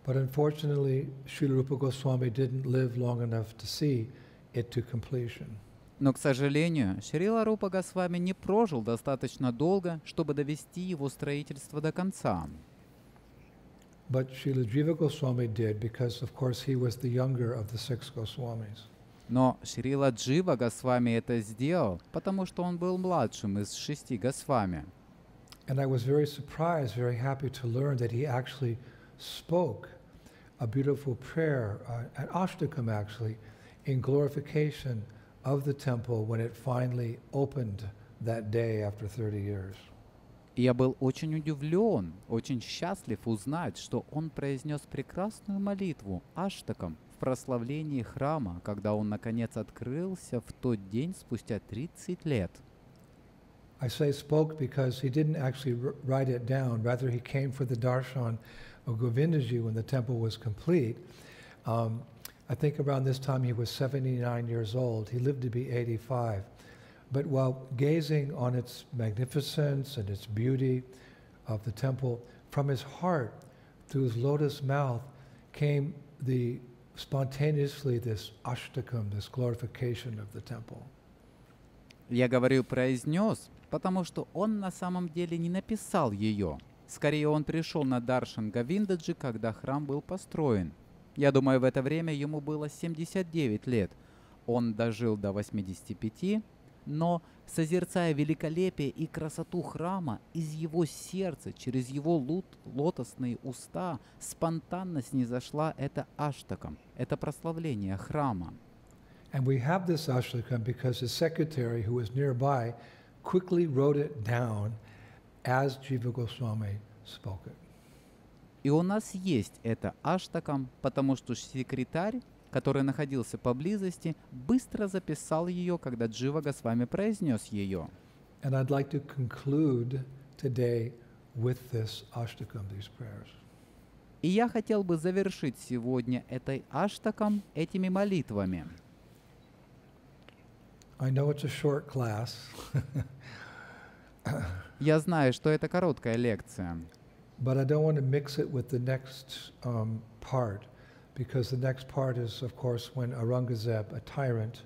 But unfortunately, Srila Rupa Goswami didn't live long enough to see it to completion. Но, к сожалению, Шрила Рупа Госвами не прожил достаточно долго, чтобы довести его строительство до конца. But Srila Jiva Goswami did because, of course, he was the younger of the 6 Goswamis. Но Шрила Джива Госвами это сделал, потому что он был младшим из 6 Госвами. And I was very surprised, very happy to learn that he actually spoke a beautiful prayer, an ashtakam actually, in glorification of the temple when it finally opened that day after 30 years. И я был очень удивлен, очень счастлив узнать, что он произнес прекрасную молитву аштакам в прославлении храма, когда он наконец открылся в тот день спустя 30 лет. I say spoke because he didn't actually write it down. Rather, he came for the darshan of Govindaji when the temple was complete. I think around this time he was 79 years old. He lived to be 85. But while gazing on its magnificence and its beauty of the temple, from his heart, through his lotus mouth, came spontaneously this ashtakam, this glorification of the temple. Я говорю «произнес», потому что он на самом деле не написал ее. Скорее, он пришел на даршан Говиндаджи, когда храм был построен. Я думаю, в это время ему было 79 лет. Он дожил до 85, но, созерцая великолепие и красоту храма, из его сердца, через его лотосные уста, спонтанно снизошла эта аштакам, это прославление храма. And we have this ashtakam because his secretary, who was nearby, quickly wrote it down as Jiva Goswami spoke it. И у нас есть это аштакам, потому что секретарь, который находился поблизости, быстро записал ее, когда Джива Госвами произнес ее. And I'd like to conclude today with this ashtakam, these prayers. И я хотел бы завершить сегодня этой аштаком этими молитвами. I know it's a short class, Я знаю, что это короткая лекция, but I don't want to mix it with the next part, because the next part is, of course, when Aurangzeb, a tyrant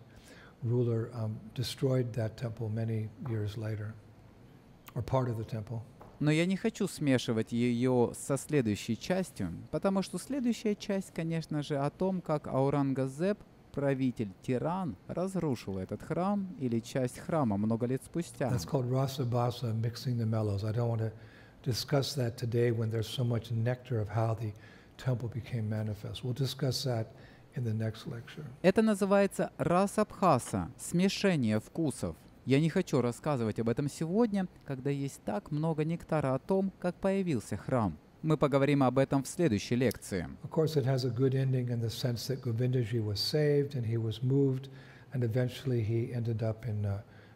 ruler, destroyed that temple many years later, or part of the temple. но я не хочу смешивать ее со следующей частью, потому что следующая часть, конечно же, о том, как Аурангзеб, правитель-тиран, разрушил этот храм или часть храма много лет спустя. That's called rasa basa, mixing the mellows. I don't want to discuss that today when there's so much nectar of how the temple became manifest. We'll discuss that in the next lecture. Это называется расабхаса, смешение вкусов. Я не хочу рассказывать об этом сегодня, когда есть так много нектара о том, как появился храм. Мы поговорим об этом в следующей лекции. Of course, it has a good ending in the sense that Говиндаджи was saved and he was moved, and eventually he ended up in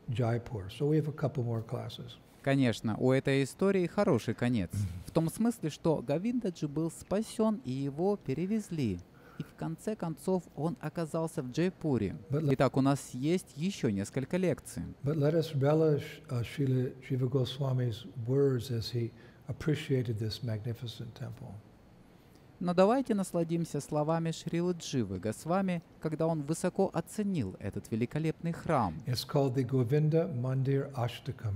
Jaipur. So we have a couple more classes. Конечно, у этой истории хороший конец. В том смысле, что Говиндаджи был спасен и его перевезли. И в конце концов он оказался в Джайпуре. Итак, у нас есть еще несколько лекций. But let us relish Srila Jiva Goswami's words as he appreciated this magnificent temple. Но давайте насладимся словами Шрилы Дживы Госвами, когда он высоко оценил этот великолепный храм. It's called the Govinda Mandir Ashtakam.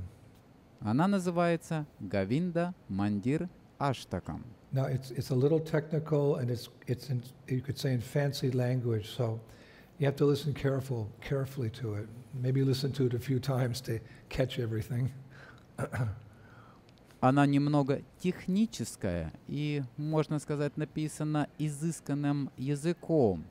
Она называется Говинда Мандир Аштакам. Now it's a little technical and it's in, you could say in fancy language, so you have to listen carefully to it. Maybe listen to it a few times to catch everything. Она немного техническая и, можно сказать, написана изысканным языком,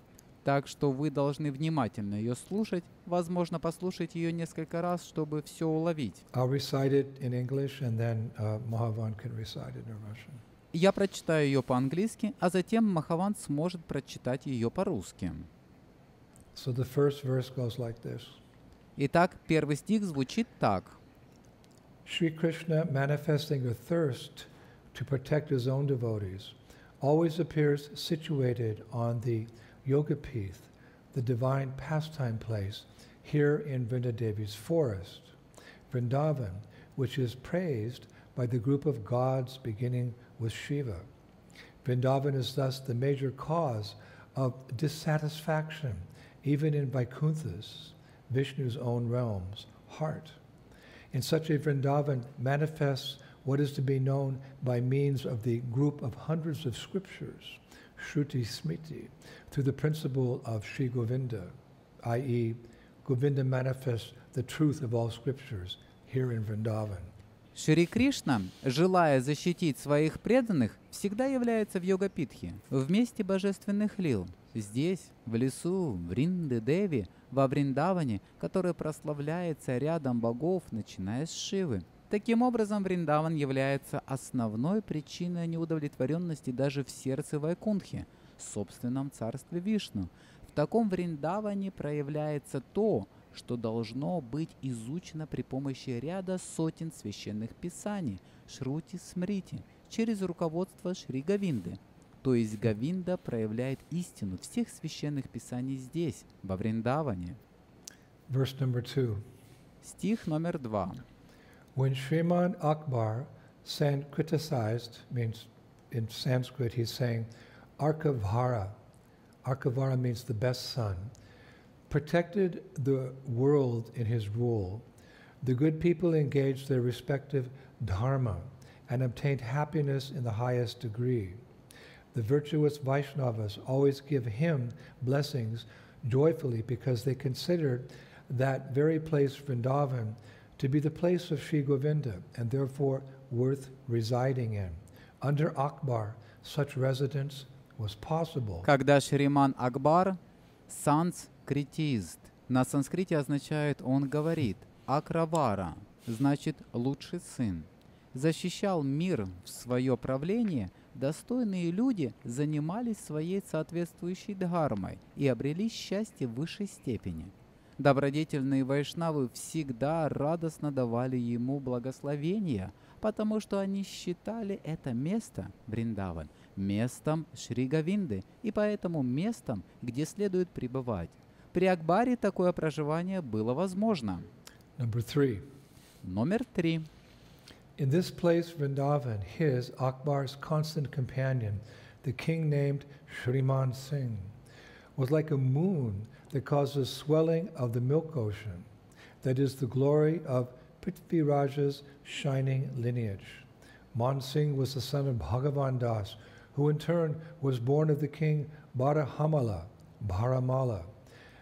так что вы должны внимательно ее слушать, возможно, послушать ее несколько раз, чтобы все уловить. I'll recite it in English and then Mahavan can recite it in Russian. Я прочитаю ее по-английски, а затем Махавант сможет прочитать ее по-русски. So the first verse goes like this. Итак, первый стих звучит так. Sri Krishna, manifesting a thirst to protect his own devotees, always appears situated on the Yogapith, the divine pastime place, here in Vrindadevi's forest. Vrindavan, which is praised by the group of gods beginning with Shiva. Vrindavan is thus the major cause of dissatisfaction, even in Vaikuntha's, Vishnu's own realm's heart. In such a Vrindavan manifests what is to be known by means of the group of hundreds of scriptures, Shruti Smriti, through the principle of Sri Govinda, i.e., Govinda manifests the truth of all scriptures here in Vrindavan. Шри Кришна, желая защитить своих преданных, всегда является в Йогапитхе, в месте божественных лил. Здесь, в лесу, в Вриндадеви, во Вриндаване, который прославляется рядом богов, начиная с Шивы. Таким образом, Вриндаван является основной причиной неудовлетворенности даже в сердце Вайкунтхи, собственном царстве Вишну. В таком Вриндаване проявляется то, что должно быть изучено при помощи ряда сотен священных писаний, Шрути Смрити, через руководство Шри Говинды. То есть Говинда проявляет истину всех священных писаний здесь, во Вриндаване. Verse number 2. Стих номер 2. When Sriman Akbar criticized, means in Sanskrit he's saying Arkavara. Arkavara means the best son. Protected the world in his rule, the good people engaged their respective dharma and obtained happiness in the highest degree. The virtuous Vaishnavas always give him blessings joyfully because they considered that very place, Vrindavan, to be the place of Sri Govinda and therefore worth residing in. Under Akbar, such residence was possible. Когда Шриман Акбар, санскритист, на санскрите означает «он говорит», Акравара, значит «лучший сын», защищал мир в свое правление, достойные люди занимались своей соответствующей дхармой и обрели счастье в высшей степени. Добродетельные вайшнавы всегда радостно давали ему благословения, потому что они считали это место, Вриндаван, местом Шри Говинды и поэтому местом, где следует пребывать. При Акбаре такое проживание было возможно. Number 3. Номер 3. In this place, Vrindavan, his, Akbar's constant companion, the king named Shriman Singh, was like a moon that causes swelling of the milk ocean, that is the glory of Prithvi Raja's shining lineage. Man Singh was the son of Bhagavan Das, who in turn was born of the king Bharamala,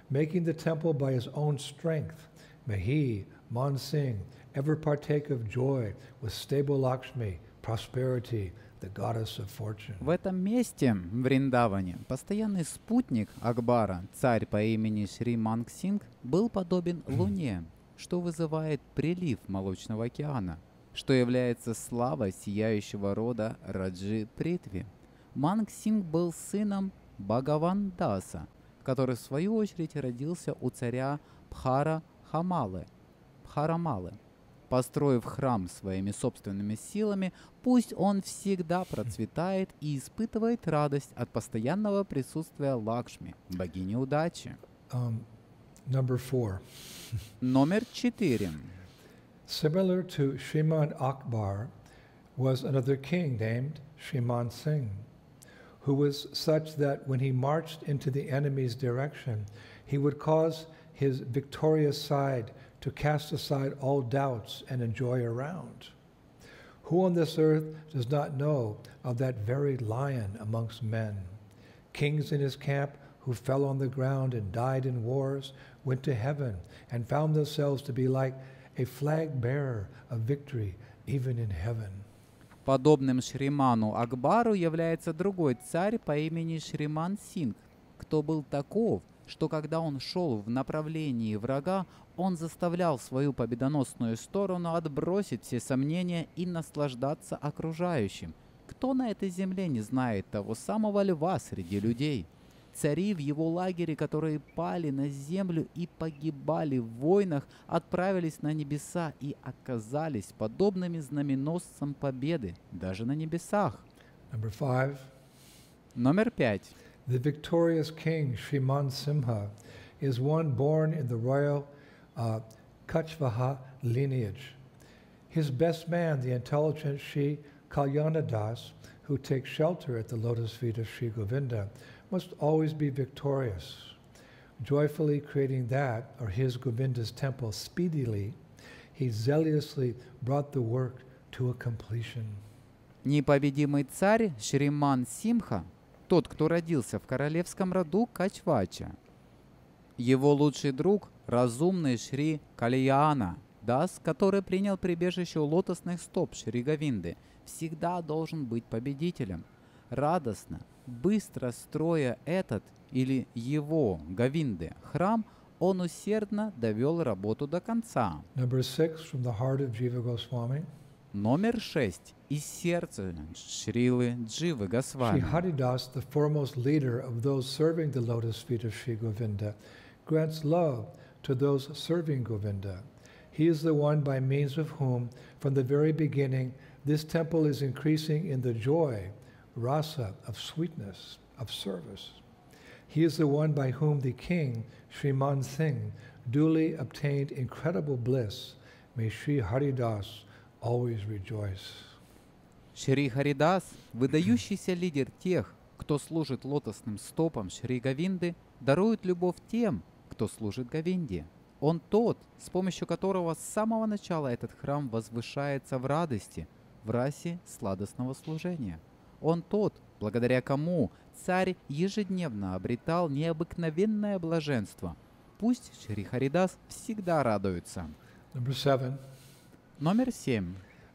making the temple by his own strength. May he, Man Singh, ever partake of joy with stable Lakshmi, prosperity, the goddess of fortune. В этом месте, в Вриндаване, постоянный спутник Акбара, царь по имени Шри Манг Синг, был подобен луне, что вызывает прилив Молочного океана, что является славой сияющего рода Раджи Притви. Манг Синг был сыном Бхагавандаса, который в свою очередь родился у царя Бхарамалы. Построив храм своими собственными силами, пусть он всегда процветает и испытывает радость от постоянного присутствия Лакшми, богини удачи. Number 4. Номер 4. Similar to Shriman Akbar was another king named Shriman Singh, who was such that when he marched into the enemy's direction, he would cause his victorious side to cast aside all doubts and enjoy a round. Who on this earth does not know of that very lion amongst men? Kings in his camp who fell on the ground and died in wars went to heaven and found themselves to be like a flag bearer of victory even in heaven. Подобным Шриману Акбару является другой царь по имени Шриман Синг, кто был таков, что когда он шел в направлении врага, он заставлял свою победоносную сторону отбросить все сомнения и наслаждаться окружающим. Кто на этой земле не знает того самого льва среди людей? Цари в его лагере, которые пали на землю и погибали в войнах, отправились на небеса и оказались подобными знаменосцам победы, даже на небесах. Number 5. Номер 5. The victorious king Shriman Simha is one born in the royal Kachvaha lineage. His best man, the intelligent Shri Kalyanadas, who takes shelter at the lotus feet of Shri Govinda, must always be victorious. Joyfully creating that, or his Govinda's temple, speedily, he zealously brought the work to a completion. Непобедимый царь Шриман Симха, тот, кто родился в королевском роду Качвача. Его лучший друг – разумный Шри Кальяна Дас, который принял прибежище у лотосных стоп Шри Говинды, всегда должен быть победителем. Радостно, быстро строя этот или его Говинды храм, он усердно довел работу до конца. Number 6 from the heart of Jiva Goswami. Номер 6. Из сердца Шрилы Дживы Shri Госвами. Haridas, the foremost leader of those serving the lotus feet of Shri Govinda, grants love to those serving Govinda. He is the one by means of whom, from the very beginning, this temple is increasing in the joy, rasa, of sweetness, of service. He is the one by whom the king, Shriman Singh, duly obtained incredible bliss. May Shri Haridas always rejoice. Шри Харидас, выдающийся лидер тех, кто служит лотосным стопам Шри Говинды, дарует любовь тем, кто служит Говинде. Он тот, с помощью которого с самого начала этот храм возвышается в радости, в расе сладостного служения. Он тот, благодаря кому царь ежедневно обретал необыкновенное блаженство. Пусть Шри Харидас всегда радуется. Number 7. Номер 7.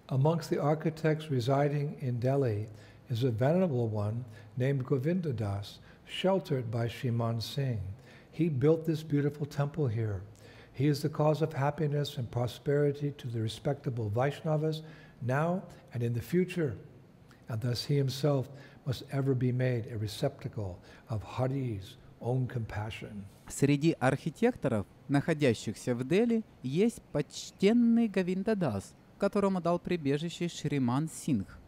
Amongst the architects residing in Delhi is a venerable one named Govindadas, sheltered by Shriman Singh. He built this beautiful temple here. He is the cause of happiness and prosperity to the respectable Vaishnavas now and in the future, and thus he himself must ever be made a receptacle of Hari's own compassion. Среди архитекторов, находящихся в Дели, есть почтенный Говиндадас, которому дал прибежище Шриман Сингх.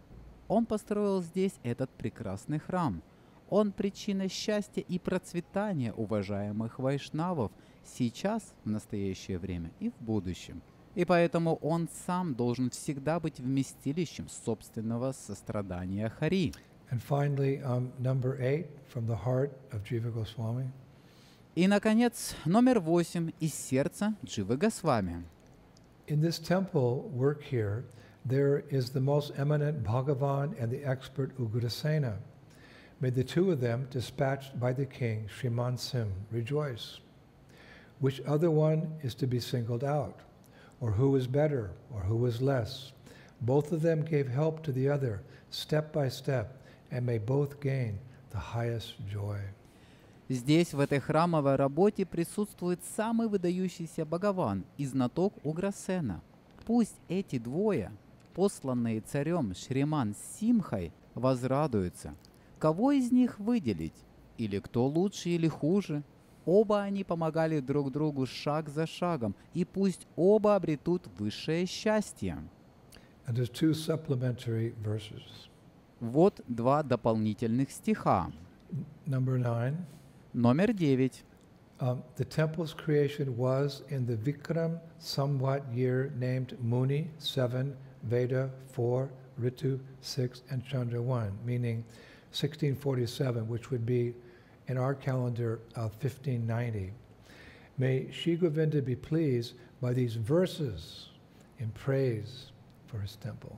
Он построил здесь этот прекрасный храм. Он причина счастья и процветания уважаемых вайшнавов сейчас, в настоящее время и в будущем. И поэтому он сам должен всегда быть вместилищем собственного сострадания Хари. And finally, number 8 from the heart of Jiva Goswami. И, наконец, номер 8 из сердца Дживы Госвами. In this temple work here, there is the most eminent Bhagavan and the expert Ugrasena. May the two of them, dispatched by the king, Shriman Sim, rejoice. Which other one is to be singled out? Or who is better? Or who is less? Both of them gave help to the other, step by step, and may both gain the highest joy. Здесь, в этой храмовой работе, присутствует самый выдающийся Бхагаван и знаток Уграсена. Пусть эти двое, посланные царем Шриман Симхой, возрадуются. Кого из них выделить? Или кто лучше или хуже? Оба они помогали друг другу шаг за шагом, и пусть оба обретут высшее счастье. And there's two supplementary verses. Вот два дополнительных стиха. Number 9. Номер 9. The temple's creation was in the Vikram Samvat year named Muni 7, Veda 4, Ritu 6, and Chandra 1, meaning 1647, which would be in our calendar 1590. May Shri Govinda be pleased by these verses in praise for his temple.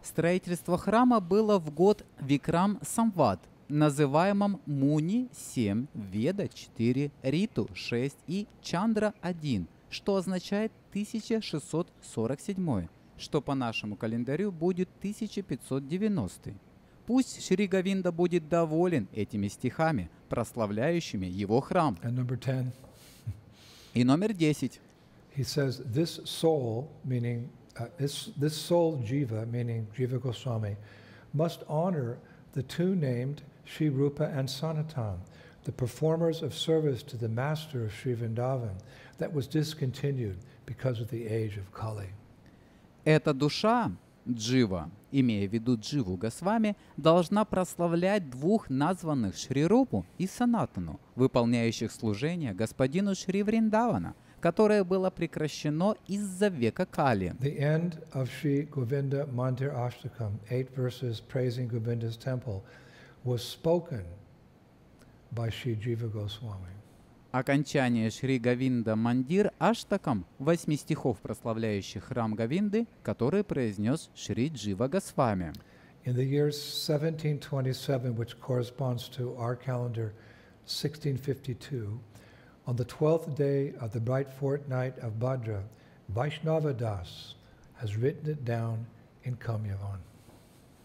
Строительство храма было в год Викрам Самват, называемом Муни 7, Веда 4, Риту 6 и Чандра 1, что означает 1647, что по нашему календарю будет 1590. Пусть Шри Говинда будет доволен этими стихами, прославляющими его храм. And number 10. И номер 10. He says, this soul, meaning this soul Jiva, meaning Jiva Goswami, must honor the two named Sri Rupa and Sanatan, the performers of service to the master of Sri Vrindavan, that was discontinued because of the age of Kali. Эта душа, Джива, имея в виду Дживу Госвами, должна прославлять двух названных Шри Рупу и Санатану, выполняющих служение господину Шри Вриндавана, которое было прекращено из-за века Кали. The end of Sri Govinda Mandir Ashtakam, 8 verses praising Govinda's temple, was spoken by Sri Jiva Goswami. Окончание Шри Говинда Мандир Аштакам, 8 стихов, прославляющих храм Говинды, который произнес Шри Джива Госвами. In the year 1727, which corresponds to our calendar 1652, on the 12th day of the bright fortnight of Bhadra, Vaishnava Das has written it down in Kamyavan.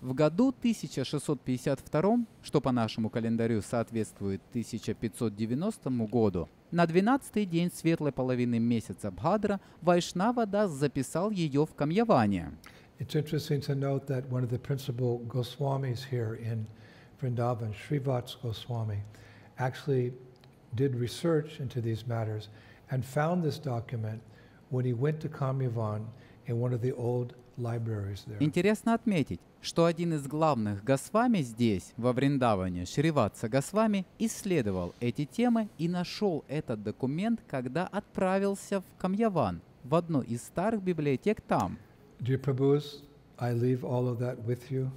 В году 1652, что по нашему календарю соответствует 1590 году, на 12-й день светлой половины месяца Бхадра, Вайшнава Дас записал ее в Камьяване. It's interesting to note that one of the principal Goswamis here in Vrindavan, Srivats Goswami, actually did research into these matters and found this document when he went to Kamyavan in one of the old libraries there. Интересно отметить, что один из главных Госвами здесь, во Вриндаване, Шриватса Госвами, исследовал эти темы и нашел этот документ, когда отправился в Камьяван, в одну из старых библиотек там. Dear Prabhus, I leave all of that with you.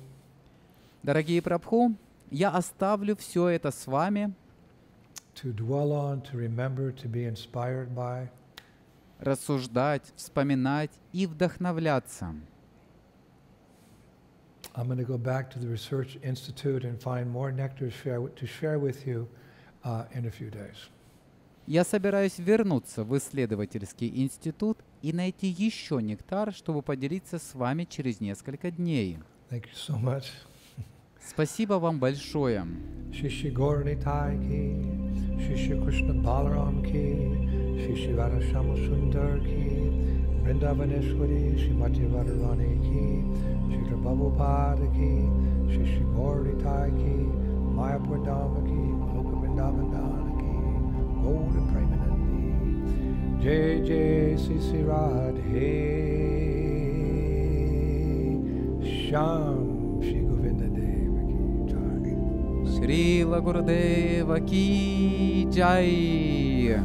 Дорогие Прабху, я оставлю все это с вами, To dwell on, to remember, to be inspired by. рассуждать, вспоминать и вдохновляться. I'm going to go back to the Research Institute and find more nectar to share with you in a few days. Я собираюсь вернуться в исследовательский институт и найти еще нектар, чтобы поделиться с вами через несколько дней. Thank you so much. Спасибо вам большое. Shishi Gauranitai ki, Shishi Krishna Balaram ki, Shishi Radha Shama Sundar ki, Vrindavaneshwari, Shrimati Radharani ki, Shri Prabhupada ki, Shishi Gauranitai ki, Mayapur Dhamma ki, Loka Vrindavandana ki, Golden Premanandi, Jai Jai Sisi Radhe, Sham Shri Govinda. Шрила Гурудева ки джай.